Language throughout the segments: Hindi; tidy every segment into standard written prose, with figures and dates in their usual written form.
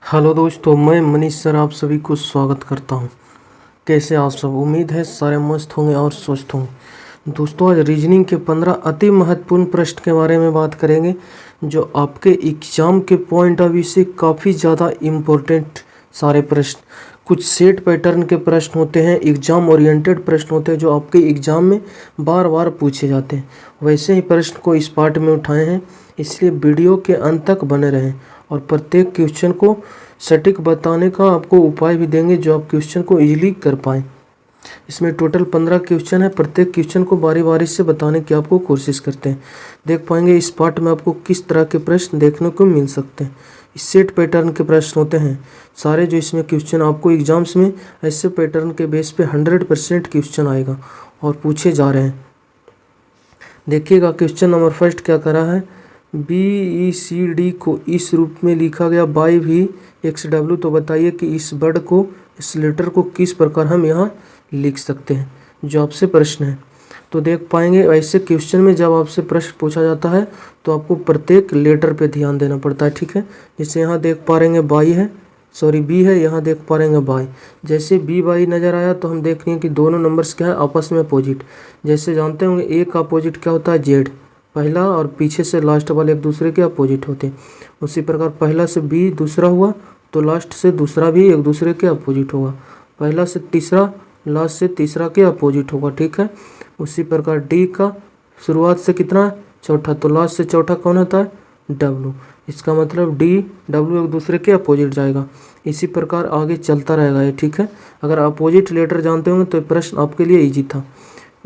हेलो दोस्तों, मैं मनीष सर आप सभी को स्वागत करता हूं। कैसे आप सब? उम्मीद है सारे मस्त होंगे और स्वस्थ होंगे। दोस्तों, आज रीजनिंग के 15 अति महत्वपूर्ण प्रश्न के बारे में बात करेंगे जो आपके एग्जाम के पॉइंट ऑफ व्यू से काफ़ी ज़्यादा इम्पोर्टेंट सारे प्रश्न। कुछ सेट पैटर्न के प्रश्न होते हैं, एग्जाम ओरिएंटेड प्रश्न होते हैं जो आपके एग्जाम में बार बार पूछे जाते हैं। वैसे ही प्रश्न को इस पार्ट में उठाए हैं, इसलिए वीडियो के अंत तक बने रहें और प्रत्येक क्वेश्चन को सटीक बताने का आपको उपाय भी देंगे जो आप क्वेश्चन को इजीली कर पाएँ। इसमें टोटल 15 क्वेश्चन है। प्रत्येक क्वेश्चन को बारी बारी से बताने की आपको कोशिश करते हैं। देख पाएंगे इस पार्ट में आपको किस तरह के प्रश्न देखने को मिल सकते हैं। इस सेट पैटर्न के प्रश्न होते हैं सारे जो इसमें क्वेश्चन आपको एग्जाम्स में ऐसे पैटर्न के बेस पे 100% क्वेश्चन आएगा और पूछे जा रहे हैं। देखिएगा क्वेश्चन नंबर फर्स्ट क्या करा है। BECD को इस रूप में लिखा गया बाई भी XW। तो बताइए कि इस वर्ड को, इस लेटर को किस प्रकार हम यहाँ लिख सकते हैं, जो आपसे प्रश्न है। तो देख पाएंगे ऐसे क्वेश्चन में जब आपसे प्रश्न पूछा जाता है तो आपको प्रत्येक लेटर पे ध्यान देना पड़ता है, ठीक है। जैसे यहाँ देख पा रहे हैं बाई है, सॉरी बी है, यहाँ देख पा रहे हैं बाई। जैसे बी बाई नज़र आया तो हम देख रहे हैं कि दोनों नंबर्स क्या है, आपस में अपोजिट। जैसे जानते होंगे ए का अपोजिट क्या होता है, जेड पहला, और पीछे से लास्ट वाले एक दूसरे के अपोजिट होते हैं। उसी प्रकार पहला से बी दूसरा हुआ तो लास्ट से दूसरा भी एक दूसरे के अपोजिट होगा। पहला से तीसरा लास्ट से तीसरा के अपोजिट होगा, ठीक है। उसी प्रकार डी का शुरुआत से कितना, चौथा, तो लास्ट से चौथा कौन होता है, डब्लू। इसका मतलब डी डब्लू एक दूसरे के अपोजिट जाएगा। इसी प्रकार आगे चलता रहेगा ये, ठीक है। अगर अपोजिट लेटर जानते होंगे तो प्रश्न आपके लिए ईजी था।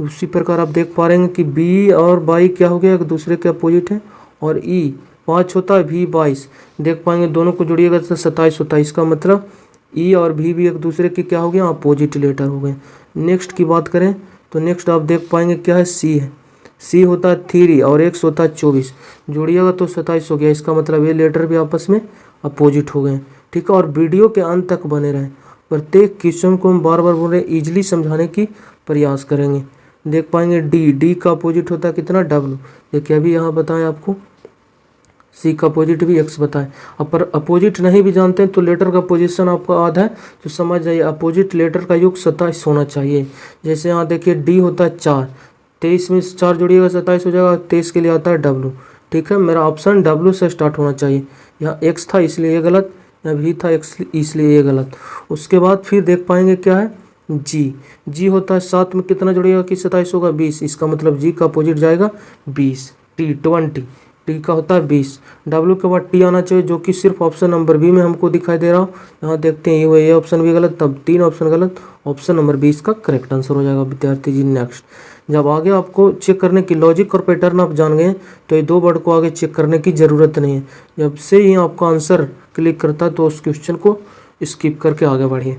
उसी प्रकार आप देख पा रहे हैं कि बी और बाई क्या हो गया, एक दूसरे के अपोजिट है। और ई 5 होता है, भी 22। देख पाएंगे दोनों को जोड़िएगा तो 27 होता है। इसका मतलब ई और भी एक दूसरे के क्या हो गया, अपोजिट लेटर हो गए। नेक्स्ट की बात करें तो नेक्स्ट आप देख पाएंगे क्या है, सी है। सी होता है 3 और एक्स होता है 24, जोड़िएगा तो 27 हो गया। इसका मतलब ये लेटर भी आपस में अपोजिट हो गए, ठीक है। और वीडियो के अंत तक बने रहें। प्रत्येक क्वेश्चन को हम बार बार बोल रहे हैं, ईजिली समझाने की प्रयास करेंगे। देख पाएंगे डी का अपोजिट होता है कितना, डब्लू। देखिए अभी यहाँ बताएं आपको, सी का अपोजिट भी एक्स बताएं। अब पर अपोजिट नहीं भी जानते हैं तो लेटर का पोजीशन आपका आधा है तो समझ जाइए अपोजिट लेटर का योग 27 होना चाहिए। जैसे यहाँ देखिए डी होता है 4, 23 में 4 जोड़िएगा 27 हो जाएगा। 23 के लिए आता है डब्लू, ठीक है। मेरा ऑप्शन डब्लू से स्टार्ट होना चाहिए। यहाँ एक्स था इसलिए ये गलत, यहाँ भी था एक्स इसलिए ये गलत। उसके बाद फिर देख पाएंगे क्या है, जी होता है 7 में कितना जोड़िएगा कि 27 होगा, 20। इसका मतलब जी का अपोजिट जाएगा 20। टी 20, टी का होता है 20। डब्ल्यू के बाद टी आना चाहिए जो कि सिर्फ ऑप्शन नंबर बी में हमको दिखाई दे रहा हो। यहाँ देखते हैं ये ऑप्शन भी गलत, तब 3 ऑप्शन गलत। ऑप्शन नंबर 20 का करेक्ट आंसर हो जाएगा विद्यार्थी जी। नेक्स्ट जब आगे आपको चेक करने की लॉजिक और पैटर्न आप जान गए तो ये 2 वर्ड को आगे चेक करने की ज़रूरत नहीं है। जब से ही आपका आंसर क्लिक करता है तो उस क्वेश्चन को स्किप करके आगे बढ़िए।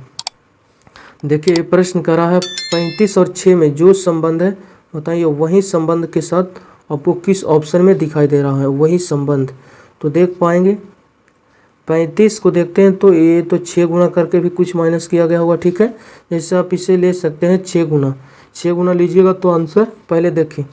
देखिए प्रश्न करा है 35 और 6 में जो संबंध है बताइए वही संबंध के साथ आपको किस ऑप्शन में दिखाई दे रहा है वही संबंध। तो देख पाएंगे 35 को देखते हैं तो ये तो 6 गुना करके भी कुछ माइनस किया गया होगा, ठीक है। जैसे आप इसे ले सकते हैं 6 गुना लीजिएगा तो आंसर पहले देखें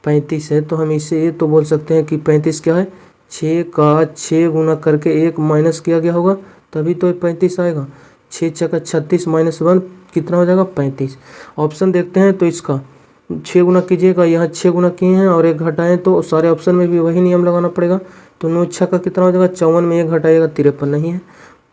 35 है तो हम इसे ये तो बोल सकते हैं कि 35 क्या है, 6 का 6 गुना करके 1 माइनस किया गया होगा तभी तो 35 आएगा। 6 छक्का 36 माइनस 1 कितना हो जाएगा, 35। ऑप्शन देखते हैं तो इसका 6 गुना कीजिएगा, यहाँ 6 गुना किए हैं और 1 घटाएं तो सारे ऑप्शन में भी वही नियम लगाना पड़ेगा। तो 9 छक्का कितना हो जाएगा, 54 में 1 घटाइएगा 53 नहीं है।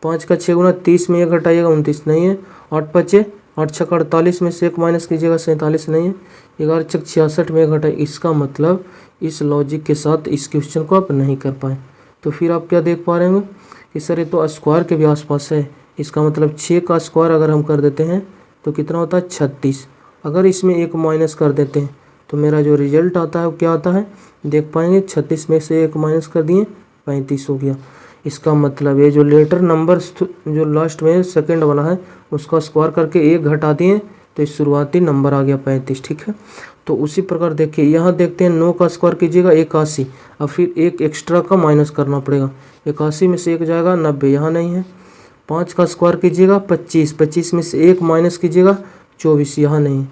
5 का 6 गुना 30 में 1 घटाइएगा 29 नहीं है। 8 पचे 8 छक्का 48 में से 1 माइनस कीजिएगा 47 नहीं है। 11 छक्का 66 में 1 घटाए। इसका मतलब इस लॉजिक के साथ इस क्वेश्चन को आप नहीं कर पाए। तो फिर आप क्या देख पा रहे होंगे कि सर ये तो स्क्वायर के भी आसपास है। इसका मतलब 6 का स्क्वायर अगर हम कर देते हैं तो कितना होता है, 36। अगर इसमें 1 माइनस कर देते हैं तो मेरा जो रिजल्ट आता है वो क्या आता है, देख पाएंगे 36 में से 1 माइनस कर दिए 35 हो गया। इसका मतलब ये जो लेटर नंबर जो लास्ट में सेकंड वाला है उसका स्क्वायर करके 1 घटा दिए तो इस शुरुआती नंबर आ गया 35, ठीक है। तो उसी प्रकार देखिए यहाँ देखते हैं 9 का स्क्वायर कीजिएगा 81, अब फिर 1 एक्स्ट्रा का माइनस करना पड़ेगा। 81 में से 1 जाएगा 90, यहाँ नहीं है। 5 का स्क्वायर कीजिएगा 25 में से 1 माइनस कीजिएगा 24, यहाँ नहीं।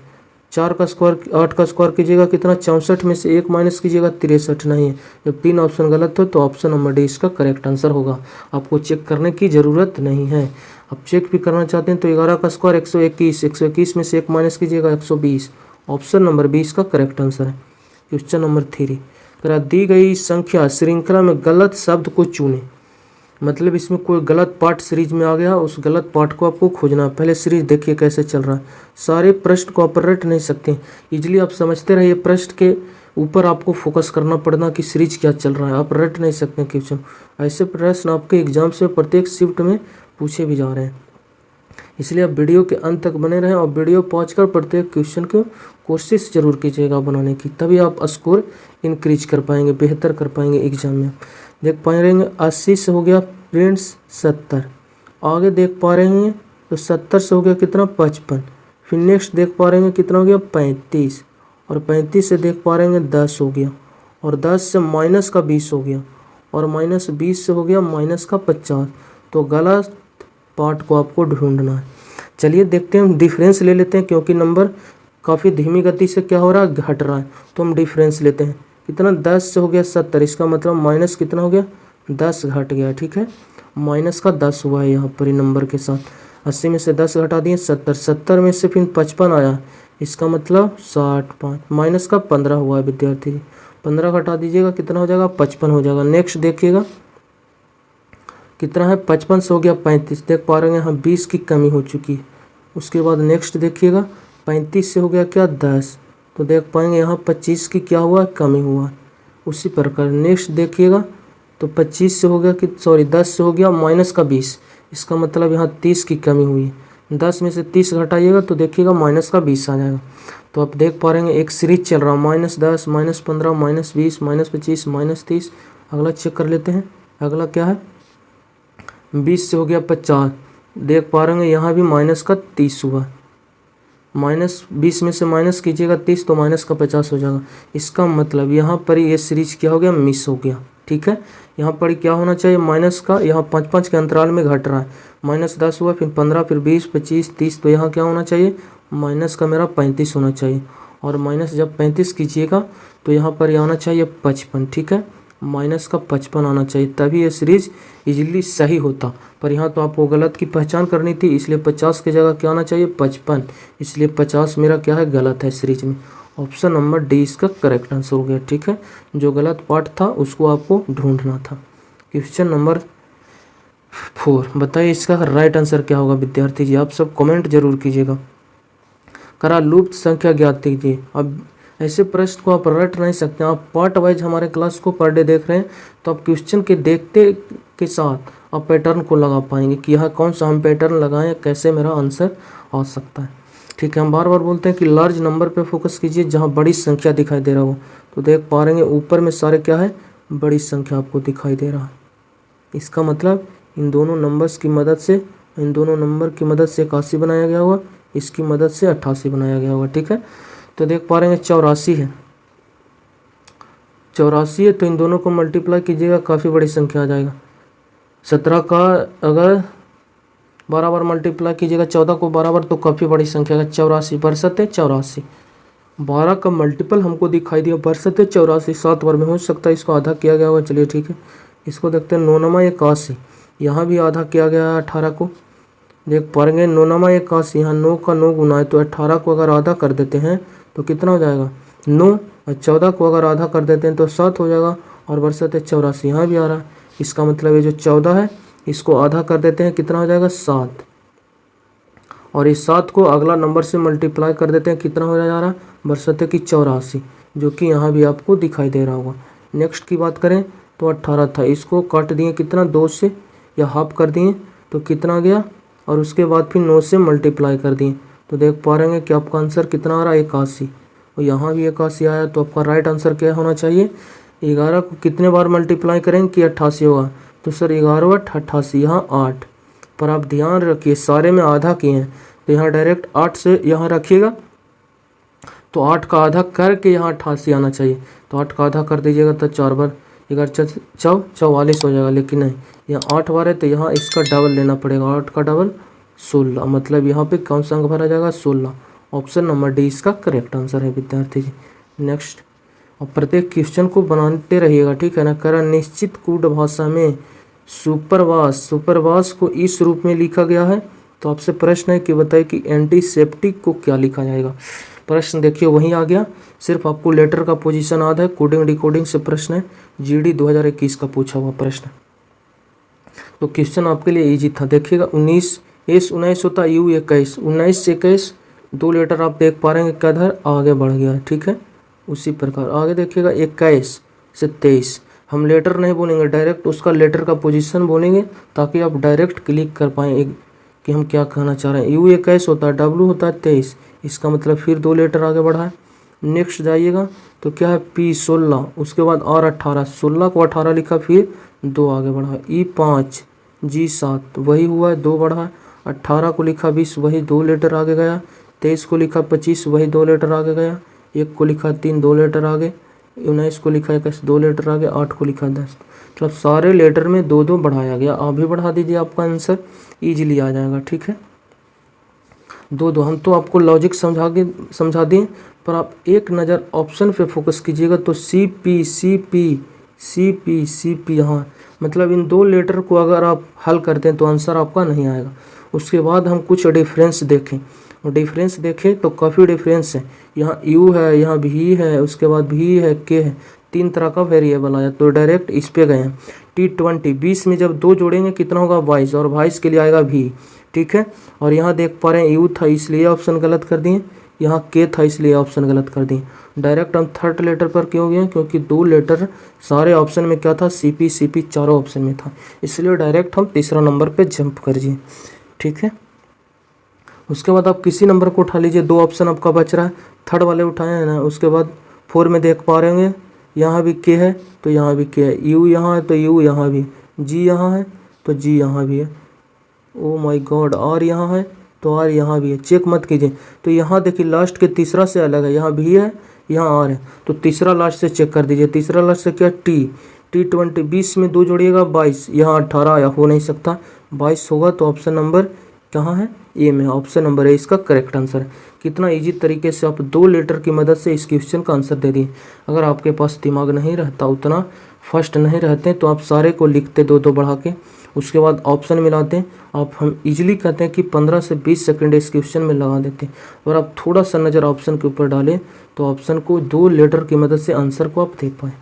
4 का स्क्वायर 8 का स्क्वायर कीजिएगा कितना 64 में से 1 माइनस कीजिएगा 63 नहीं है। जब 3 ऑप्शन गलत हो तो ऑप्शन नंबर डी इसका करेक्ट आंसर होगा। आपको चेक करने की ज़रूरत नहीं है। आप चेक भी करना चाहते हैं तो 11 का स्क्वायर 121, 121 में से 1 माइनस कीजिएगा 120। ऑप्शन नंबर बी इसका करेक्ट आंसर है। क्वेश्चन नंबर 3, अगर दी गई संख्या श्रृंखला में गलत शब्द को चुने। मतलब इसमें कोई गलत पार्ट सीरीज में आ गया, उस गलत पार्ट को आपको खोजना है। पहले सीरीज देखिए कैसे चल रहा है। सारे प्रश्न को आप रट नहीं सकते, इजीली आप समझते रहिए। प्रश्न के ऊपर आपको फोकस करना पड़ना कि सीरीज क्या चल रहा है, आप रट नहीं सकते क्वेश्चन। ऐसे प्रश्न आपके एग्जाम से प्रत्येक शिफ्ट में पूछे भी जा रहे हैं, इसलिए आप वीडियो के अंत तक बने रहें और वीडियो पहुँच कर प्रत्येक क्वेश्चन को कोशिश जरूर कीजिएगा बनाने की, तभी आप स्कोर इंक्रीज कर पाएंगे, बेहतर कर पाएंगे एग्जाम में। देख पा रहे हैं 80 से हो गया फ्रेंड्स 70, आगे देख पा रहे हैं तो 70 से हो गया कितना 55, फिर नेक्स्ट देख पा रहे हैं कितना हो गया 35, और 35 से देख पा रहे हैं 10 हो गया, और 10 से माइनस का 20 हो गया, और माइनस 20 से हो गया माइनस का 50। तो गलत पार्ट को आपको ढूंढना है। चलिए देखते हैं, हम डिफरेंस ले लेते हैं क्योंकि नंबर काफ़ी धीमी गति से क्या हो रहा है घट रहा है, तो हम डिफरेंस लेते हैं। कितना 10 से हो गया 70, इसका मतलब माइनस कितना हो गया 10 घट गया, ठीक है। माइनस का 10 हुआ है यहाँ पर नंबर के साथ। 80 में से 10 घटा दिए 70, 70 में से फिर 55 आया, इसका मतलब 65, माइनस का 15 हुआ है विद्यार्थी जी। 15 घटा दीजिएगा कितना हो जाएगा 55 हो जाएगा। नेक्स्ट देखिएगा कितना है 55 से हो गया 35, देख पा रहे हैं यहाँ 20 की कमी हो चुकी है। उसके बाद नेक्स्ट देखिएगा 35 से हो गया क्या 10, तो देख पाएंगे यहाँ 25 की क्या हुआ कमी हुआ। उसी प्रकार नेक्स्ट देखिएगा तो 25 से हो गया कि 10 से हो गया माइनस का 20, इसका मतलब यहाँ 30 की कमी हुई है। 10 में से 30 घटाइएगा तो देखिएगा माइनस का 20 आ जाएगा। तो आप देख पा रहे हैं एक सीरीज चल रहा है -10, -15, -20, -25, -30। अगला चेक कर लेते हैं, अगला क्या है 20 से हो गया 50, देख पा रहे हैं यहाँ भी माइनस का 30 हुआ। -20 में से माइनस कीजिएगा 30 तो माइनस का 50 हो जाएगा। इसका मतलब यहाँ पर ये सीरीज क्या हो गया मिस हो गया, ठीक है। यहाँ पर क्या होना चाहिए माइनस का, यहाँ 5-5 के अंतराल में घट रहा है। -10 हुआ, फिर 15, फिर 20, 25, 30, तो यहाँ क्या होना चाहिए माइनस का मेरा 35 होना चाहिए। और माइनस जब 35 कीजिएगा तो यहाँ पर आना चाहिए 55, ठीक है। माइनस का 55 आना चाहिए, तभी ये सीरीज इजीली सही होता। पर यहाँ तो आपको गलत की पहचान करनी थी, इसलिए 50 की जगह क्या आना चाहिए 55, इसलिए 50 मेरा क्या है गलत है सीरीज में। ऑप्शन नंबर डी इसका करेक्ट आंसर हो गया, ठीक है। जो गलत पार्ट था उसको आपको ढूंढना था। क्वेश्चन नंबर 4, बताइए इसका राइट आंसर क्या होगा विद्यार्थी जी। आप सब कमेंट जरूर कीजिएगा। करा लुप्त संख्या ज्ञात कीजिए। अब ऐसे प्रश्न को आप रट नहीं सकते, आप पार्ट वाइज हमारे क्लास को पर डे देख रहे हैं तो आप क्वेश्चन के देखते के साथ आप पैटर्न को लगा पाएंगे कि यहाँ कौन सा हम पैटर्न लगाएं, कैसे मेरा आंसर आ सकता है, ठीक है। हम बार बार बोलते हैं कि लार्ज नंबर पे फोकस कीजिए जहाँ बड़ी संख्या दिखाई दे रहा हो। तो देख पा रहे हैं ऊपर में सारे क्या है बड़ी संख्या आपको दिखाई दे रहा है। इसका मतलब इन दोनों नंबर्स की मदद से, इन दोनों नंबर की मदद से 81 बनाया गया होगा, इसकी मदद से 88 बनाया गया होगा, ठीक है। तो देख पा रहे हैं 84 है, 84 है, तो इन दोनों को मल्टीप्लाई कीजिएगा काफ़ी बड़ी संख्या आ जाएगा। 17 का अगर 12 बार मल्टीप्लाई कीजिएगा 14 को 12 बार तो काफ़ी बड़ी संख्या है 84, बरसत है 84। 12 का मल्टीपल हमको दिखाई दिया बरसत है 84, 7 बार में हो सकता है इसको आधा किया गया होगा। चलिए ठीक है, इसको देखते हैं 9 81, यहाँ भी आधा किया गया है 18 को। देख पाएंगे 9 81, यहाँ 9 का 9 गुना है तो 18 को अगर आधा कर देते हैं तो कितना हो जाएगा 9, और 14 को अगर आधा कर देते हैं तो 7 हो जाएगा, और बरसत है 84 यहाँ भी आ रहा है। इसका मतलब ये जो 14 है इसको आधा कर देते हैं कितना हो जाएगा 7, और इस 7 को अगला नंबर से मल्टीप्लाई कर देते हैं कितना हो जा रहा है बरसत है कि 84, जो कि यहाँ भी आपको दिखाई दे रहा होगा। नेक्स्ट की बात करें तो 18 था, इसको काट दिए कितना 2 से या हाफ कर दिए तो कितना गया, और उसके बाद फिर 9 से मल्टीप्लाई कर दिए तो देख पा रहे हैं कि आपका आंसर कितना आ रहा है 81, और यहाँ भी 81 आया। तो आपका राइट आंसर क्या होना चाहिए 11 को कितने बार मल्टीप्लाई करेंगे कि 88 होगा, तो सर 11 × 88 यहाँ 8, पर आप ध्यान रखिए सारे में आधा किए हैं तो यहाँ डायरेक्ट 8 से यहाँ रखिएगा तो 8 का आधा करके यहाँ 88 आना चाहिए। तो 8 का आधा कर दीजिएगा तो 4 बार 11 44 हो जाएगा, लेकिन नहीं यहाँ 8 बार है तो यहाँ इसका डबल लेना पड़ेगा, 8 का डबल 16, मतलब यहाँ पे कौन सा अंक भरा जाएगा 16, ऑप्शन नंबर डी इसका करेक्ट आंसर है विद्यार्थी जी। नेक्स्ट, और प्रत्येक क्वेश्चन को बनाते रहिएगा, ठीक है ना। करा निश्चित कूट भाषा में सुपरवास को इस रूप में लिखा गया है। तो आपसे प्रश्न है कि बताइए कि एंटीसेप्टिक को क्या लिखा जाएगा। प्रश्न देखिए वहीं आ गया, सिर्फ आपको लेटर का पोजीशन याद है। कोडिंग डिकोडिंग से प्रश्न है, जीडी 2021 का पूछा हुआ प्रश्न। तो क्वेश्चन आपके लिए इजी था। देखिएगा 19 होता है, यू 21, 19 से 21 दो लेटर आप देख पा रहे हैं किधर आगे बढ़ गया है, ठीक है। उसी प्रकार आगे देखिएगा 21 से 23 हम लेटर नहीं बोलेंगे, डायरेक्ट उसका लेटर का पोजीशन बोलेंगे ताकि आप डायरेक्ट क्लिक कर पाएँ कि हम क्या कहना चाह रहे हैं। यू 21 होता है, डब्ल्यू होता है 23, इसका मतलब फिर दो लेटर आगे बढ़ा है। नेक्स्ट जाइएगा तो क्या है पी 16, उसके बाद आर 18, 16 को 18 लिखा फिर दो आगे बढ़ा है। ई 5 जी 7 वही हुआ है, दो बढ़ा है। 18 को लिखा 20 वही दो लेटर आगे गया। 23 को लिखा 25 वही दो लेटर आगे गया। 1 को लिखा 3 दो लेटर आगे। 19 को लिखा 21 दो लेटर आगे। 8 को लिखा 10, मतलब सारे लेटर में दो दो बढ़ाया गया। आप भी बढ़ा दीजिए, आपका आंसर ईजिली आ जाएगा, ठीक है। दो दो हम तो आपको लॉजिक समझा दिए, पर आप एक नज़र ऑप्शन पे फोकस कीजिएगा। तो C P C P C P C P, यहाँ मतलब इन दो लेटर को अगर आप हल करते हैं तो आंसर आपका नहीं आएगा। उसके बाद हम कुछ डिफरेंस देखें, और डिफरेंस देखें तो काफ़ी डिफरेंस है। यहाँ यू है, यहाँ भी है, उसके बाद भी है, के है, तीन तरह का वेरिएबल आया। तो डायरेक्ट इस पे गए हैं। T20 20 में जब दो जोड़ेंगे कितना होगा 22, और 22 के लिए आएगा भी, ठीक है। और यहाँ देख पा रहे हैं यू था इसलिए ऑप्शन गलत कर दिए, यहाँ के था इसलिए ऑप्शन गलत कर दिए। डायरेक्ट हम थर्ड लेटर पर क्यों गए, क्योंकि दो लेटर सारे ऑप्शन में क्या था, सीपी चारों ऑप्शन में था, इसलिए डायरेक्ट हम तीसरा नंबर पे जंप कर दिए, ठीक है। उसके बाद आप किसी नंबर को उठा लीजिए, दो ऑप्शन आपका बच रहा है, थर्ड वाले उठाए हैं ना। उसके बाद 4 में देख पा रहे होंगे यहाँ भी के है तो यहाँ भी के है, यू यहाँ है तो यू यहाँ भी, जी यहाँ है तो जी यहाँ भी है, ओ माय गॉड आर यहाँ है तो आर यहाँ भी है। चेक मत कीजिए, तो यहाँ देखिए लास्ट के तीसरा से अलग है, यहाँ भी है यहाँ आर है, तो तीसरा लास्ट से चेक कर दीजिए। तीसरा लास्ट से क्या T20 20 में दो जोड़िएगा 22, यहाँ 18 या हो नहीं सकता, 22 होगा। तो ऑप्शन नंबर कहाँ है, ए में, ऑप्शन नंबर ए इसका करेक्ट आंसर है। कितना इजी तरीके से आप दो लेटर की मदद से इस क्वेश्चन का आंसर दे दिए। अगर आपके पास दिमाग नहीं रहता, उतना फर्स्ट नहीं रहते, तो आप सारे को लिखते दो दो बढ़ा के, उसके बाद ऑप्शन मिलाते हैं। आप हम इजीली कहते हैं कि 15 से 20 सेकंड इस क्वेश्चन में लगा देते हैं। और आप थोड़ा सा नज़र ऑप्शन के ऊपर डालें तो ऑप्शन को दो लेटर की मदद से आंसर को आप दे पाएँ।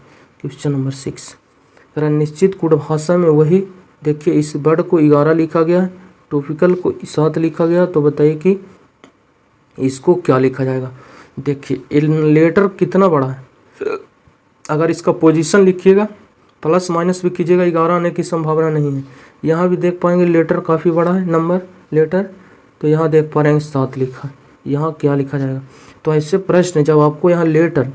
क्वेश्चन नंबर 6, जरा निश्चित कूट भाषा में वही देखिए, इस वर्ड को 11 लिखा गया है, टॉपिकल को 7 लिखा गया। तो बताइए कि इसको क्या लिखा जाएगा। देखिए लेटर कितना बड़ा है, अगर इसका पोजीशन लिखिएगा प्लस माइनस भी कीजिएगा 11 आने की संभावना नहीं है। यहाँ भी देख पाएंगे लेटर काफ़ी बड़ा है, नंबर लेटर, तो यहाँ देख पा रहे हैं 7 लिखा है, यहाँ क्या लिखा जाएगा। तो ऐसे प्रश्न जब आपको यहाँ लेटर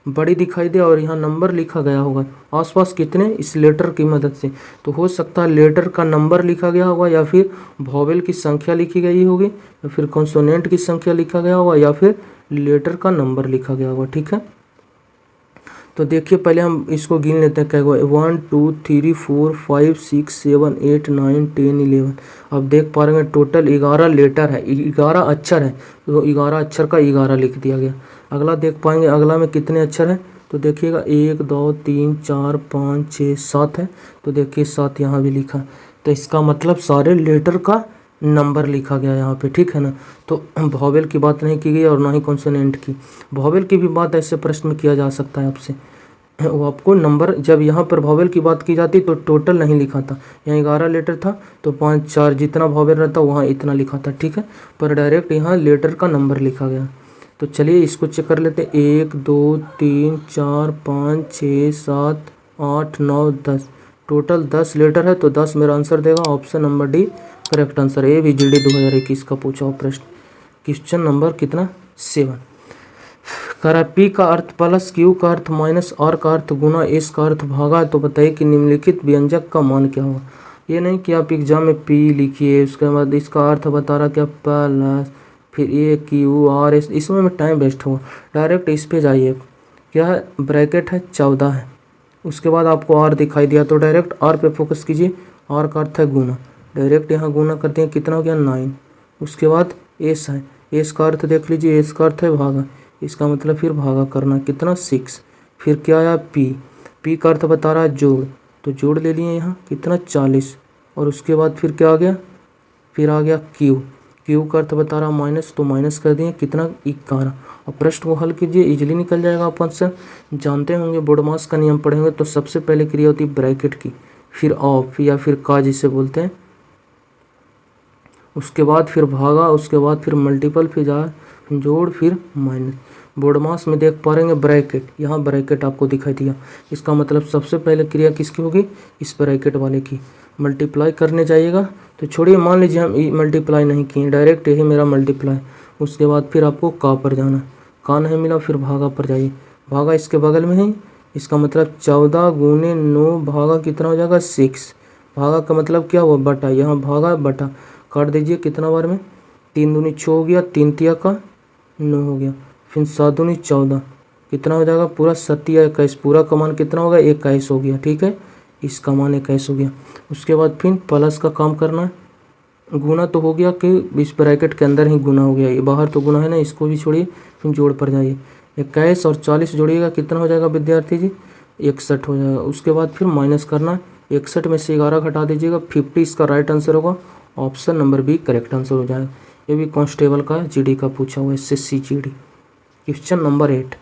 बड़ी दिखाई दे और यहाँ नंबर लिखा गया होगा आसपास कितने, इस लेटर की मदद से, तो हो सकता है लेटर का नंबर लिखा गया होगा, या फिर वॉवेल की संख्या लिखी गई होगी, या फिर कॉन्सोनेंट की संख्या लिखा गया होगा, या फिर लेटर का नंबर लिखा गया होगा, ठीक है। तो देखिए पहले हम इसको गिन लेते हैं, क्या होगा 1 2 3 4 5 6 7 8 9 10 11। अब देख पा रहे हैं टोटल 11 लेटर है, 11 अक्षर है, तो 11 अक्षर का 11 लिख दिया गया। अगला देख पाएंगे अगला में कितने अक्षर हैं, तो देखिएगा 1 2 3 4 5 6 7 है, तो देखिए 7 यहाँ भी लिखा। तो इसका मतलब सारे लेटर का नंबर लिखा गया यहाँ पे, ठीक है ना। तो वॉवेल की बात नहीं की गई और ना ही कॉन्सोनेंट की। वॉवेल की भी बात ऐसे प्रश्न में किया जा सकता है आपसे, वो आपको नंबर, जब यहाँ पर वॉवेल की बात की जाती तो टोटल नहीं लिखा था, यहाँ 11 लेटर था तो 5 4 जितना वॉवेल रहता वहाँ इतना लिखा था, ठीक है। पर डायरेक्ट यहाँ लेटर का नंबर लिखा गया। तो चलिए इसको चेक कर लेते हैं, 1 2 3 4 5 6 7 8 9 10, टोटल 10 लेटर है, तो 10 मेरा आंसर देगा option number D correct answer. ए भी जीडी 2021 का पूछा हुआ प्रश्न। क्वेश्चन नंबर कितना 7, करा पी का अर्थ प्लस, क्यू का अर्थ माइनस, आर का अर्थ गुना, एस का अर्थ भागा। तो बताइए कि निम्नलिखित व्यंजक का मान क्या होगा। ये नहीं कि आप एग्जाम में पी लिखिए उसके बाद इसका अर्थ बता रहा क्या प्लस, फिर ए क्यू आर एस, इसमें में टाइम वेस्ट होगा। डायरेक्ट इस पे जाइए, क्या है ब्रैकेट है 14 है, उसके बाद आपको आर दिखाई दिया तो डायरेक्ट आर पे फोकस कीजिए। आर का अर्थ है गुना, डायरेक्ट यहाँ गुना करते हैं, कितना हो गया 9। उसके बाद एस है, एस का अर्थ देख लीजिए, एस का अर्थ है भागा, इसका मतलब फिर भागा करना, कितना 6। फिर क्या आया पी, पी का अर्थ बता रहा है जोड़, तो जोड़ ले लिए यहाँ कितना 40। और उसके बाद फिर क्या आ गया, फिर आ गया क्यू, क्यू का अर्थ बता रहा माइनस, तो माइनस कर दिए कितना 11। अब प्रश्न को हल कीजिए, इजीली निकल जाएगा आप आंसर। जानते होंगे बोडमास का नियम पढ़ेंगे तो सबसे पहले क्रिया होती है ब्रैकेट की, फिर ऑफ या फिर का जिसे बोलते हैं, उसके बाद फिर भागा, उसके बाद फिर मल्टीपल, फिर जोड़, फिर माइनस। बोडमास में देख पा रहे ब्रैकेट, यहाँ ब्रैकेट आपको दिखाई दिया, इसका मतलब सबसे पहले क्रिया किसकी होगी, इस ब्रैकेट वाले की। मल्टीप्लाई करने जाइएगा तो छोड़िए, मान लीजिए हम मल्टीप्लाई नहीं किए, डायरेक्ट यही मेरा मल्टीप्लाई, उसके बाद फिर आपको का पर जाना, का नहीं मिला फिर भागा पर जाइए, भागा इसके बगल में ही, इसका मतलब 14 गुने 9 भागा कितना हो जाएगा 6। भागा का मतलब क्या हुआ, बटा, यहाँ भागा बटा, काट दीजिए कितना बार में, 3 दूनी 6 हो गया, 3 तिया का 9 हो गया, फिर 7 दूनी 14, कितना हो जाएगा पूरा 7 पूरा का मान कितना होगा 21 हो गया, ठीक है, इसका मान 21 हो गया। उसके बाद फिर प्लस का काम करना है, गुना तो हो गया कि इस ब्रैकेट के अंदर ही गुना हो गया, ये बाहर तो गुना है ना, इसको भी छोड़िए, फिर जोड़ पर जाइए, 21 और 40 जोड़िएगा कितना हो जाएगा विद्यार्थी जी 61 हो जाएगा। उसके बाद फिर माइनस करना है, 61 में से 11 घटा दीजिएगा, 50 इसका राइट आंसर होगा, option number B correct answer हो जाएगा। ये भी कांस्टेबल का जीडी का पूछा हुआ है, SSC GD. Question number 8,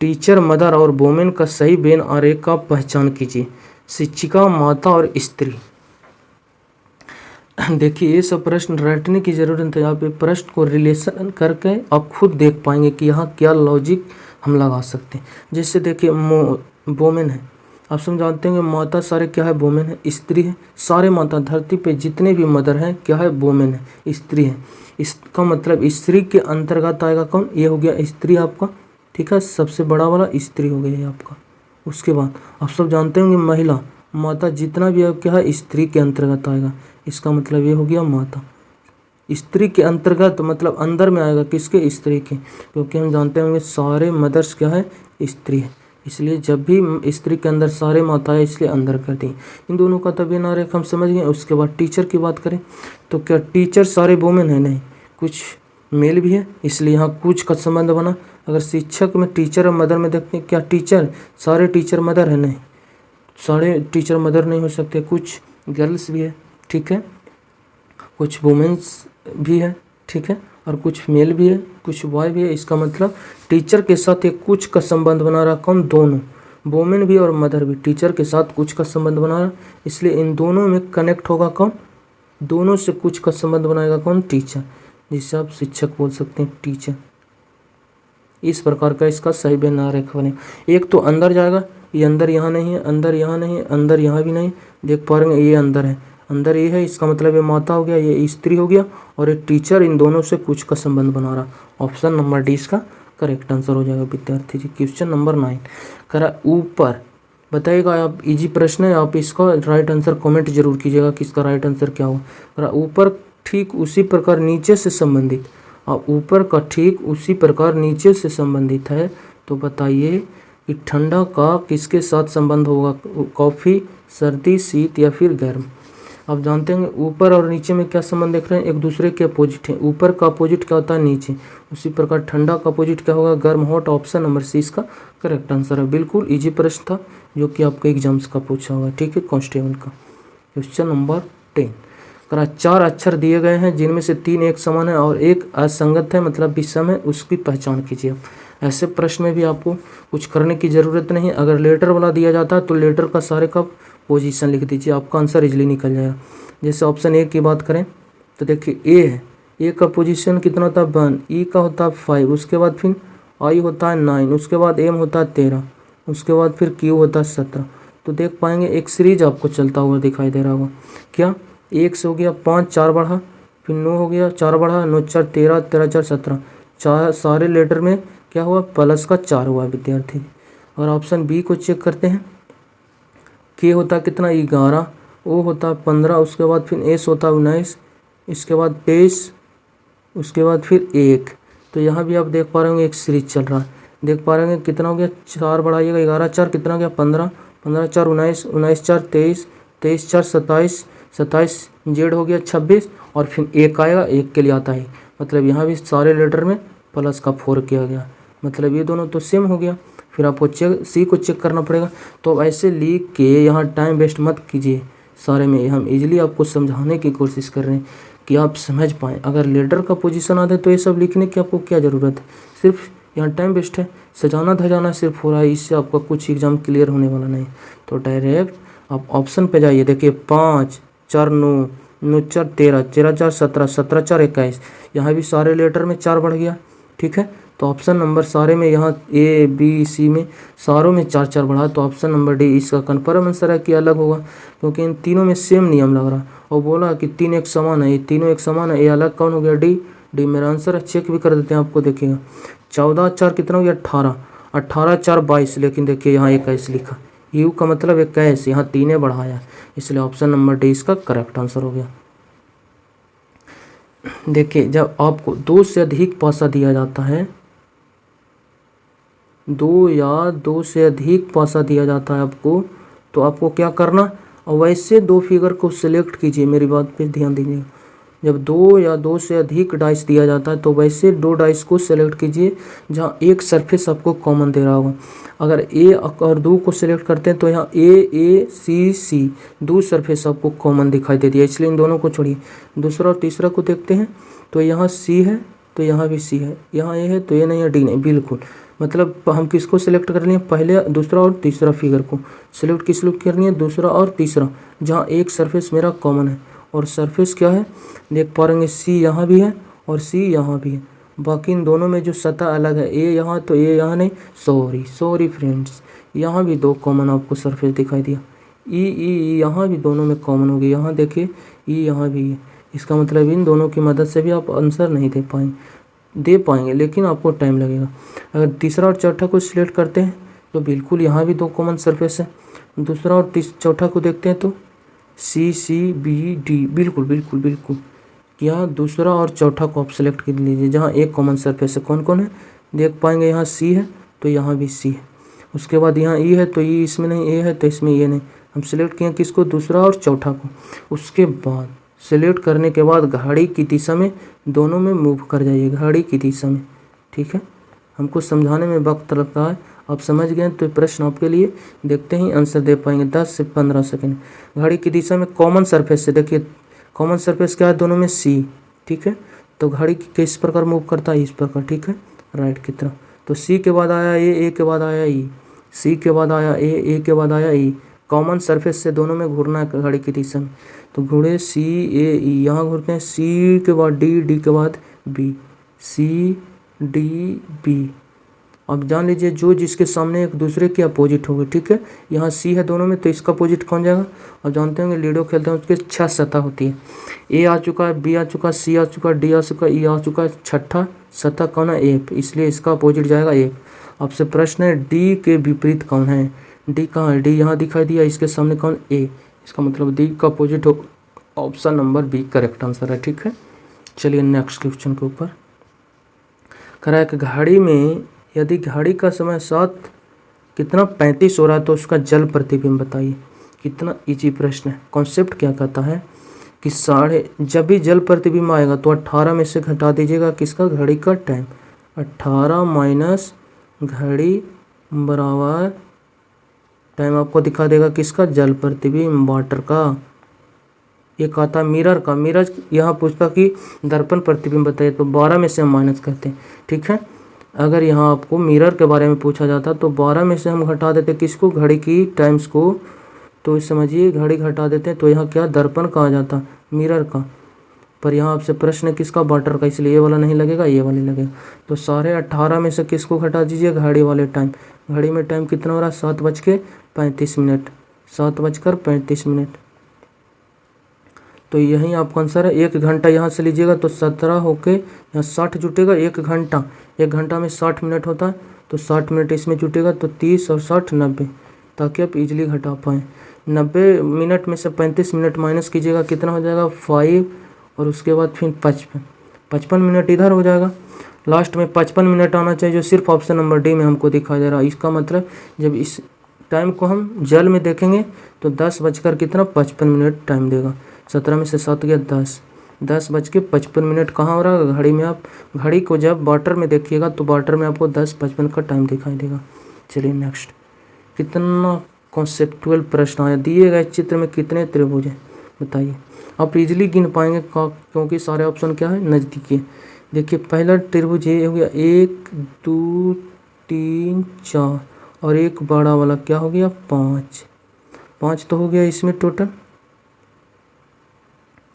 teacher, mother और वोमेन का सही वेन आरेख का पहचान कीजिए। शिक्षिका, माता और स्त्री। देखिए ये सब प्रश्न रटने की जरूरत नहीं है, यहाँ पे प्रश्न को रिलेशन करके आप खुद देख पाएंगे कि यहाँ क्या लॉजिक हम लगा सकते हैं। जैसे देखिए वोमेन है, आप समझाते हैं माता सारे क्या है, वोमेन है, स्त्री है, सारे माता धरती पे जितने भी मदर हैं क्या है, वोमेन है, स्त्री है। इसका मतलब स्त्री के अंतर्गत आएगा कौन, ये हो गया स्त्री आपका, ठीक है, सबसे बड़ा वाला स्त्री हो गया ये आपका। उसके बाद आप सब जानते होंगे महिला, माता जितना भी है क्या है, स्त्री के अंतर्गत आएगा, इसका मतलब ये हो गया माता। स्त्री के अंतर्गत मतलब अंदर में आएगा किसके, स्त्री के, क्योंकि हम जानते होंगे सारे मदर्स क्या है, स्त्री है, इसलिए जब भी स्त्री के अंदर सारे माता है इसलिए अंदर कर दी। इन दोनों का तभी ना रेखा हम समझ गए। उसके बाद टीचर की बात करें तो क्या टीचर सारे वुमेन है, नहीं, कुछ मेल भी है, इसलिए यहाँ कुछ का संबंध बना। अगर शिक्षक में टीचर और मदर में देखते हैं क्या टीचर सारे टीचर मदर है, नहीं, सारे टीचर मदर नहीं हो सकते, कुछ गर्ल्स भी है, ठीक है, कुछ वुमेन्स भी है, ठीक है, और कुछ मेल भी है, कुछ बॉय भी है। इसका मतलब टीचर के साथ एक कुछ का संबंध बना रहा कौन, दोनों, वुमेन भी और मदर भी टीचर के साथ कुछ का संबंध बना रहा, इसलिए इन दोनों में कनेक्ट होगा कौन, दोनों से कुछ का संबंध बनाएगा कौन, टीचर, जिससे आप शिक्षक बोल सकते हैं टीचर। इस प्रकार का इसका सही वेन आरेख बने। एक तो अंदर जाएगा, ये अंदर यहाँ नहीं है, अंदर यहाँ नहीं है, अंदर यहाँ भी नहीं, देख पा रहे हैं ये अंदर है, अंदर ये है, इसका मतलब ये माता हो गया, ये स्त्री हो गया, और एक टीचर, इन दोनों से कुछ का संबंध बना रहा। ऑप्शन नंबर डी इसका करेक्ट आंसर हो जाएगा विद्यार्थी जी। क्वेश्चन नंबर 9 करा ऊपर, बताइएगा आप, इजी प्रश्न है, आप इसका राइट आंसर कमेंट जरूर कीजिएगा कि इसका राइट आंसर क्या होगा। करा ऊपर ठीक उसी प्रकार नीचे से संबंधित, और ऊपर का ठीक उसी प्रकार नीचे से संबंधित है, तो बताइए कि ठंडा का किसके साथ संबंध होगा, कॉफ़ी, सर्दी, शीत या फिर गर्म। आप जानते हैं ऊपर और नीचे में क्या संबंध देख रहे हैं, एक दूसरे के अपोजिट हैं, ऊपर का अपोजिट क्या होता है, नीचे, उसी प्रकार ठंडा का अपोजिट क्या होगा, गर्म, हॉट। ऑप्शन नंबर सी इसका करेक्ट आंसर है। बिल्कुल इजी प्रश्न था जो कि आपके एग्जाम्स का पूछा हुआ है, ठीक है, कांस्टेबल का। क्वेश्चन नंबर 10 करा 4 अक्षर दिए गए हैं जिनमें से 3 एक समान है और एक असंगत है, मतलब विषम है, उसकी पहचान कीजिए। ऐसे प्रश्न में भी आपको कुछ करने की ज़रूरत नहीं है। अगर लेटर वाला दिया जाता है तो लेटर का सारे का पोजीशन लिख दीजिए, आपका आंसर इजली निकल जाएगा। जैसे ऑप्शन ए की बात करें तो देखिए ए है, ए का पोजीशन कितना होता है 1, ई का होता है 5, उसके बाद फिर आई होता है 9, उसके बाद एम होता है 13, उसके बाद फिर क्यू होता है 17। तो देख पाएंगे एक सीरीज आपको चलता हुआ दिखाई दे रहा होगा, क्या 1 से हो गया 5, 4 बढ़ा, फिर 9 हो गया 4 बढ़ा, 9 4 13, 13 4 17, चार सारे लेटर में क्या हुआ, प्लस का 4 हुआ विद्यार्थी। और ऑप्शन बी को चेक करते हैं, के होता कितना 11, ओ होता 15, उसके बाद फिर एस होता 19, इसके बाद 23, उसके बाद फिर 1। तो यहाँ भी आप देख पा रहे होंगे एक सीरीज चल रहा है, देख पा रहे होंगे कितना हो गया, 4 बढ़ाइएगा 11 4 कितना हो गया 15, 15 4 19, 19 4 23, 23 4 27, 27 जेड हो गया 26, और फिर 1 आएगा, 1 के लिए आता है, मतलब यहाँ भी सारे लेटर में प्लस का 4 किया गया, मतलब ये दोनों तो सेम हो गया। फिर आपको सी को चेक करना पड़ेगा। तो ऐसे लिख के यहाँ टाइम वेस्ट मत कीजिए सारे में, हम इजीली आपको समझाने की कोशिश कर रहे हैं कि आप समझ पाएँ। अगर लेटर का पोजीशन आता है तो ये सब लिखने की आपको क्या ज़रूरत है, सिर्फ यहाँ टाइम वेस्ट है, सजाना धजाना सिर्फ हो रहा है, इससे आपका कुछ एग्जाम क्लियर होने वाला नहीं। तो डायरेक्ट आप ऑप्शन पे जाइए, देखिए 5 4 9 9 4 13 13 4 17 17 4 21, यहाँ भी सारे लेटर में 4 बढ़ गया, ठीक है। तो ऑप्शन नंबर सारे में यहाँ ए बी सी में सारों में 4 4 बढ़ा, तो ऑप्शन नंबर डी इसका कन्फर्म आंसर है कि अलग होगा, क्योंकि इन तीनों में सेम नियम लग रहा। और बोला कि 3 एक समान है, ये तीनों एक समान है, ये अलग कौन हो गया, डी। डी मेरा आंसर है। चेक भी कर देते हैं, आपको देखिएगा 14 4 कितना हो गया 18, 18 4 22, लेकिन देखिए यहाँ 21 लिखा, यू का मतलब 21, यहाँ 3 बढ़ाया, इसलिए ऑप्शन नंबर डी इसका करेक्ट आंसर हो गया। देखिए जब आपको 2 से अधिक पासा दिया जाता है, 2 या 2 से अधिक पासा दिया जाता है आपको, तो आपको क्या करना, और वैसे 2 फिगर को सिलेक्ट कीजिए, मेरी बात पे ध्यान दीजिए। जब 2 या 2 से अधिक डाइस दिया जाता है तो वैसे 2 डाइस को सेलेक्ट कीजिए जहां एक सरफेस आपको कॉमन दे रहा होगा। अगर ए और 2 को सिलेक्ट करते हैं तो यहाँ ए सी सी 2 सरफेस आपको कॉमन दिखाई देती है, इसलिए इन दोनों को छोड़िए। दूसरा और तीसरा को देखते हैं, तो यहाँ सी है तो यहाँ भी सी है, यहाँ ए है तो ये नहीं है, डी नहीं, बिल्कुल। मतलब हम किसको सिलेक्ट कर लिए, पहले दूसरा और तीसरा फिगर को सिलेक्ट किस लोग करनी है, दूसरा और तीसरा, जहाँ एक सरफेस मेरा कॉमन है। और सरफेस क्या है देख पा रहेंगे, सी यहाँ भी है और सी यहाँ भी है, बाकी इन दोनों में जो सतह अलग है, ए यहाँ तो ए यहाँ नहीं, सॉरी फ्रेंड्स, यहाँ भी 2 कॉमन आपको सरफेस दिखाई दिया। ई यहाँ भी दोनों में कॉमन हो गई, यहाँ देखिए ई यहाँ भी है, इसका मतलब इन दोनों की मदद से भी आप आंसर नहीं दे पाएंगे, लेकिन आपको टाइम लगेगा। अगर तीसरा और चौथा को सिलेक्ट करते हैं तो बिल्कुल यहाँ भी 2 कॉमन सरफेस है। दूसरा और चौथा को देखते हैं तो सी सी बी डी, बिल्कुल यहाँ दूसरा और चौथा को आप सिलेक्ट कर लीजिए जहाँ एक कॉमन सरफेस है। कौन कौन है देख पाएंगे, यहाँ सी है तो यहाँ भी सी है, उसके बाद यहाँ ई है तो ई इसमें नहीं, ए है तो इसमें ये नहीं। हम सिलेक्ट किए किसको, दूसरा और चौथा को। उसके बाद सिलेक्ट करने के बाद घड़ी की दिशा में दोनों में मूव कर जाइए, घड़ी की दिशा में, ठीक है। हमको समझाने में वक्त लगता है, आप समझ गए तो प्रश्न आपके लिए देखते ही आंसर दे पाएंगे 10 से 15 सेकंड। घड़ी की दिशा में कॉमन सरफेस से, देखिए कॉमन सरफेस क्या है दोनों में, सी, ठीक है। तो घड़ी किस प्रकार मूव करता है, इस प्रकार, ठीक है, राइट की तरफ। तो सी के बाद आया ए के बाद आया ई, सी के बाद आया ए के बाद आया ई, कॉमन सरफेस से दोनों में घूरना है घड़ी की दिशा में। तो घूरे सी ए ई, यहाँ घूरते हैं सी के बाद डी, डी के बाद बी, सी डी बी। अब जान लीजिए जो जिसके सामने एक दूसरे के अपोजिट होंगे, ठीक है। यहाँ सी है दोनों में तो इसका अपोजिट कौन जाएगा। अब जानते होंगे लूडो खेलते हैं उसके 6 सतह होती है, ए आ चुका है, बी आ चुका है, सी आ चुका है, डी आ चुका है, ई आ चुका है, छठा सतह कौन है, एफ, इसलिए इसका अपोजिट जाएगा एफ। आपसे प्रश्न है डी के विपरीत कौन है, डी कहाँ है, डी यहाँ दिखाई दिया, इसके सामने कौन, ए, इसका मतलब डी का अपोजिट हो, option number B correct answer है, ठीक है। चलिए नेक्स्ट क्वेश्चन के ऊपर करा है कि घड़ी में यदि घड़ी का समय 7 कितना 35 हो रहा है तो उसका जल प्रतिबिंब बताइए। कितना इजी प्रश्न है। कॉन्सेप्ट क्या कहता है कि जब भी जल प्रतिबिंब आएगा तो 18 में से घटा दीजिएगा किसका, घड़ी का टाइम, 18 माइनस घड़ी बराबर टाइम आपको दिखा देगा किसका, जल प्रतिबिंब, वाटर का। एक आता है मिरर का, मिरर यहाँ पूछता कि दर्पण प्रतिबिंब बताइए, तो 12 में से हम माइनस करते हैं, ठीक है। अगर यहाँ आपको मिरर के बारे में पूछा जाता तो 12 में से हम घटा देते किसको, घड़ी की टाइम्स को, तो समझिए घड़ी घटा देते हैं तो यहाँ क्या दर्पण कहा जाता, मिरर का। पर यहाँ आपसे प्रश्न किसका, वाटर का, इसलिए ये वाला नहीं लगेगा, ये वाला लगेगा। तो सारे 18 में से किसको घटा दीजिए, घड़ी वाले टाइम। घड़ी में टाइम कितना हो रहा है, 7:35, 7:35। तो यही आपका आंसर है। 1 घंटा यहाँ से लीजिएगा तो 17 होके यहाँ 60 जुटेगा, 1 घंटा, 1 घंटा में 60 मिनट होता है तो 60 मिनट इसमें जुटेगा, तो 30 और 60 90, ताकि आप इजीली घटा पाएँ। 90 मिनट में से 35 मिनट माइनस कीजिएगा, कितना हो जाएगा 5, और उसके बाद फिर 55 मिनट इधर हो जाएगा। लास्ट में 55 मिनट आना चाहिए, जो सिर्फ ऑप्शन नंबर डी में हमको दिखाई दे रहा है। इसका मतलब जब इस टाइम को हम जल में देखेंगे तो 10 बजकर कितना 55 मिनट टाइम देगा। 17 में से 7 गया 10, 10:55 कहाँ हो रहा है घड़ी में। आप घड़ी को जब वाटर में देखिएगा तो वाटर में आपको 10:55 का टाइम दिखाई देगा। चलिए नेक्स्ट, कितना कॉन्सेप्चुअल प्रश्न आया। दिए गए चित्र में कितने त्रिभुज हैं बताइए। आप इजीली गिन पाएंगे क्योंकि सारे ऑप्शन क्या है नज़दीकी है। देखिए पहला त्रिभुज ये हो गया 1 2 3 4 और एक बड़ा वाला क्या हो गया 5 तो हो गया इसमें टोटल।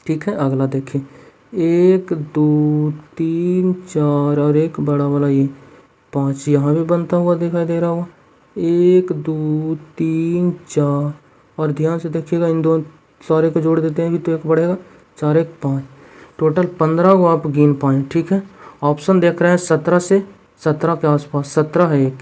ठीक है, अगला देखिए 1 2 3 4 और एक बड़ा वाला ये 5 यहाँ भी बनता हुआ दिखाई दे रहा होगा। 1 2 3 4 और ध्यान से देखिएगा इन दो सारे को जोड़ देते हैं भी तो एक बढ़ेगा 4 1 5 टोटल 15 को आप गिन पाएँ। ठीक है, ऑप्शन देख रहे हैं 17 से 17 के आसपास 17 है एक,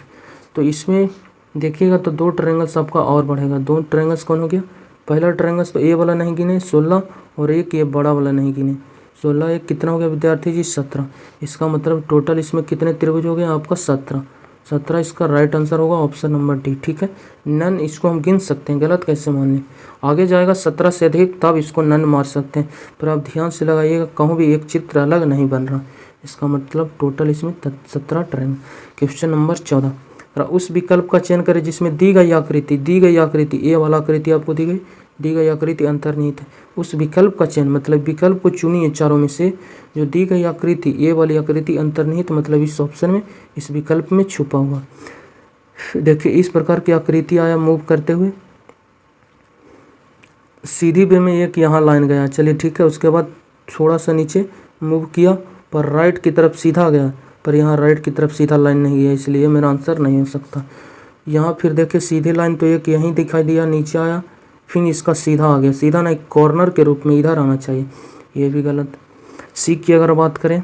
तो इसमें देखिएगा तो 2 ट्रायंगल्स आपका और बढ़ेगा। 2 ट्रायंगल्स कौन हो गया, पहला ट्रायंगल्स तो ए वाला नहीं गिने 16 और एक ये बड़ा वाला नहीं गिने 16 एक कितना हो गया विद्यार्थी जी 17। इसका मतलब टोटल इसमें कितने त्रिभुज हो गए आपका 17 इसका राइट आंसर होगा ऑप्शन नंबर डी। ठीक है, नन इसको हम गिन सकते हैं, गलत कैसे मान लें। आगे जाएगा 17 से अधिक तब इसको नन मार सकते हैं, पर आप ध्यान से लगाइएगा कहूँ भी एक चित्र अलग नहीं बन रहा। इसका मतलब टोटल इसमें 17 ट्रायंगल। क्वेश्चन नंबर 14, उस विकल्प का चयन करें जिसमें दी गई आकृति ए वाला आकृति आपको दी गई आकृति अंतर्निहित है। उस विकल्प का चयन मतलब विकल्प को चुनिए चारों में से जो दी गई आकृति ए वाली आकृति अंतर्निहित मतलब इस ऑप्शन में इस विकल्प में छुपा हुआ। देखिए इस प्रकार की आकृति आया मूव करते हुए सीधी वे में एक यहाँ लाइन गया। चलिए ठीक है, उसके बाद थोड़ा सा नीचे मूव किया पर राइट की तरफ सीधा गया, पर यहाँ राइट की तरफ सीधा लाइन नहीं गया, इसलिए मेरा आंसर नहीं हो सकता। यहाँ फिर देखिए सीधी लाइन तो एक यहीं दिखाई दिया, नीचे आया फिर इसका सीधा आ गया, सीधा नहीं कॉर्नर के रूप में इधर आना चाहिए, ये भी गलत। सी की अगर बात करें,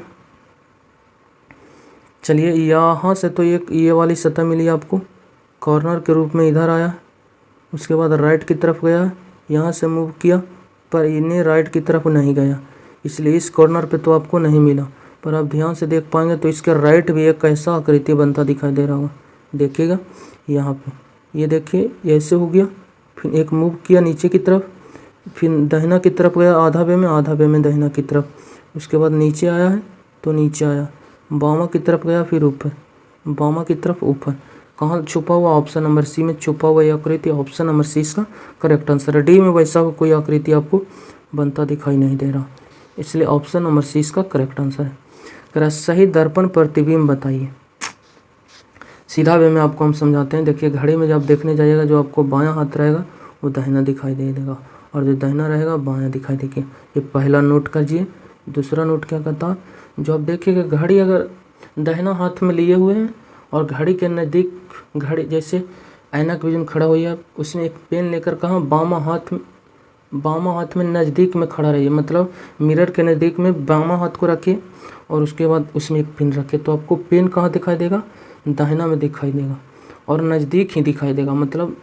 चलिए यहाँ से तो एक ये वाली सतह मिली आपको, कॉर्नर के रूप में इधर आया, उसके बाद राइट की तरफ गया, यहाँ से मूव किया पर इन्हें राइट की तरफ नहीं गया, इसलिए इस कॉर्नर पे तो आपको नहीं मिला। पर आप ध्यान से देख पाएंगे तो इसके राइट भी एक ऐसा आकृति बनता दिखाई दे रहा होगा, देखिएगा यहाँ पे, ये देखिए ऐसे हो गया, फिर एक मूव किया नीचे की तरफ, फिर दाहिना की तरफ गया आधा वे में दाहिना की तरफ, उसके बाद नीचे आया है तो नीचे आया, बामा की तरफ गया फिर ऊपर, बामा की तरफ ऊपर। कहाँ छुपा हुआ, ऑप्शन नंबर सी में छुपा हुआ यह आकृति, ऑप्शन नंबर सी इसका करेक्ट आंसर है। डी में वैसा कोई आकृति आपको बनता दिखाई नहीं दे रहा, इसलिए ऑप्शन नंबर सी इसका करेक्ट आंसर है। अगर सही दर्पण प्रतिबिंब बताइए, सीधा वे में आपको हम समझाते हैं। देखिए घड़ी में जब देखने जाइएगा जो आपको बायां हाथ रहेगा वो दाहिना दिखाई दे देगा और जो दाहिना रहेगा बायां दिखाई देगा। ये पहला नोट करिए। दूसरा नोट क्या कहता, जो आप देखिएगा घड़ी अगर दाहिना हाथ में लिए हुए हैं और घड़ी के नज़दीक, घड़ी जैसे ऐनक विजन खड़ा हुई है, उसमें एक पेन लेकर कहाँ बामा हाथ में नज़दीक में खड़ा रहिए, मतलब मिरर के नज़दीक में बामा हाथ को रखिए और उसके बाद उसमें एक पेन रखिए, तो आपको पेन कहाँ दिखाई देगा, दाहिना में दिखाई देगा और नज़दीक ही दिखाई देगा। मतलब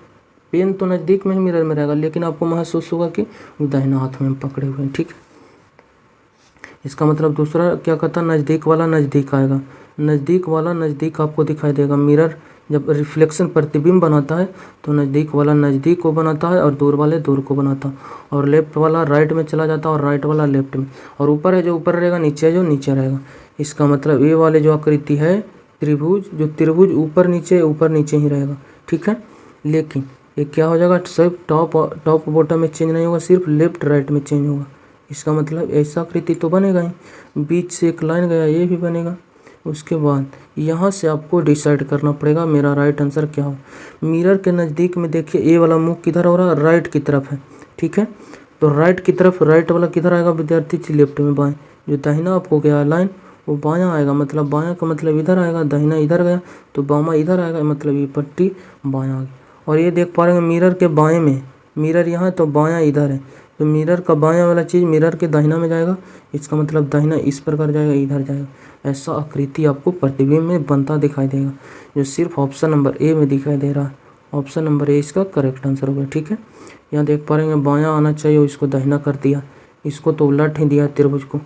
पेन तो नज़दीक में ही मिरर में रहेगा लेकिन आपको महसूस होगा कि दाहिना हाथ में हम पकड़े हुए हैं। ठीक है, इसका मतलब दूसरा क्या कहता, नज़दीक वाला नज़दीक आएगा, नज़दीक वाला नज़दीक आपको दिखाई देगा। मिरर जब रिफ्लेक्शन प्रतिबिंब बनाता है तो नज़दीक वाला नज़दीक को बनाता है और दूर वाले दूर को बनाता है, और लेफ्ट वाला राइट में चला जाता है और राइट वाला लेफ्ट में, और ऊपर है जो ऊपर रहेगा, नीचे है जो नीचे रहेगा। इसका मतलब ये वाले जो आकृति है त्रिभुज, जो त्रिभुज ऊपर नीचे ही रहेगा। ठीक है, लेकिन ये क्या हो जाएगा, सिर्फ टॉप बॉटम में चेंज नहीं होगा, सिर्फ लेफ्ट राइट में चेंज होगा। इसका मतलब ऐसा आकृति तो बनेगा ही, बीच से एक लाइन गया ये भी बनेगा। उसके बाद यहाँ से आपको डिसाइड करना पड़ेगा मेरा राइट आंसर क्या हो। मिरर के नज़दीक में देखिए ए वाला मुख किधर हो रहा है, राइट की तरफ है। ठीक है, तो राइट की तरफ राइट वाला किधर आएगा विद्यार्थी, लेफ्ट में बाएं। जो दाहिना आपको गया लाइन वो बायां आएगा, मतलब बायां का मतलब इधर आएगा, दाहिना इधर गया तो बामा इधर आएगा, मतलब ये पट्टी बायां आ गई। और ये देख पा रहे हैं मिरर के बाएं में, मिरर यहाँ तो बायां इधर है, तो मिरर का बायां वाला चीज़ मिरर के दाहिना में जाएगा, इसका मतलब दाहिना इस प्रकार जाएगा, इधर जाएगा। ऐसा आकृति आपको प्रतिबिंब में बनता दिखाई देगा, जो सिर्फ ऑप्शन नंबर ए में दिखाई दे रहा है। ऑप्शन नंबर ए इसका करेक्ट आंसर होगा। ठीक है, यहाँ देख पा रहे हैं बायां आना चाहिए, इसको दाहिना कर दिया, इसको तो उलट ही दिया त्रिभुज को।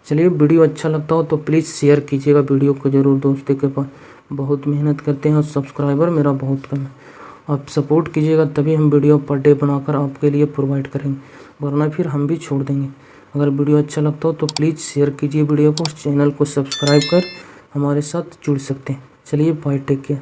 चलिए वीडियो अच्छा लगता हो तो प्लीज़ शेयर कीजिएगा वीडियो को ज़रूर दोस्तों के पास। बहुत मेहनत करते हैं और सब्सक्राइबर मेरा बहुत कम है, आप सपोर्ट कीजिएगा तभी हम वीडियो पर डे बनाकर आपके लिए प्रोवाइड करेंगे, वरना फिर हम भी छोड़ देंगे। अगर वीडियो अच्छा लगता हो तो प्लीज़ शेयर कीजिए वीडियो को, चैनल को सब्सक्राइब कर हमारे साथ जुड़ सकते हैं। चलिए बाय, टेक केयर।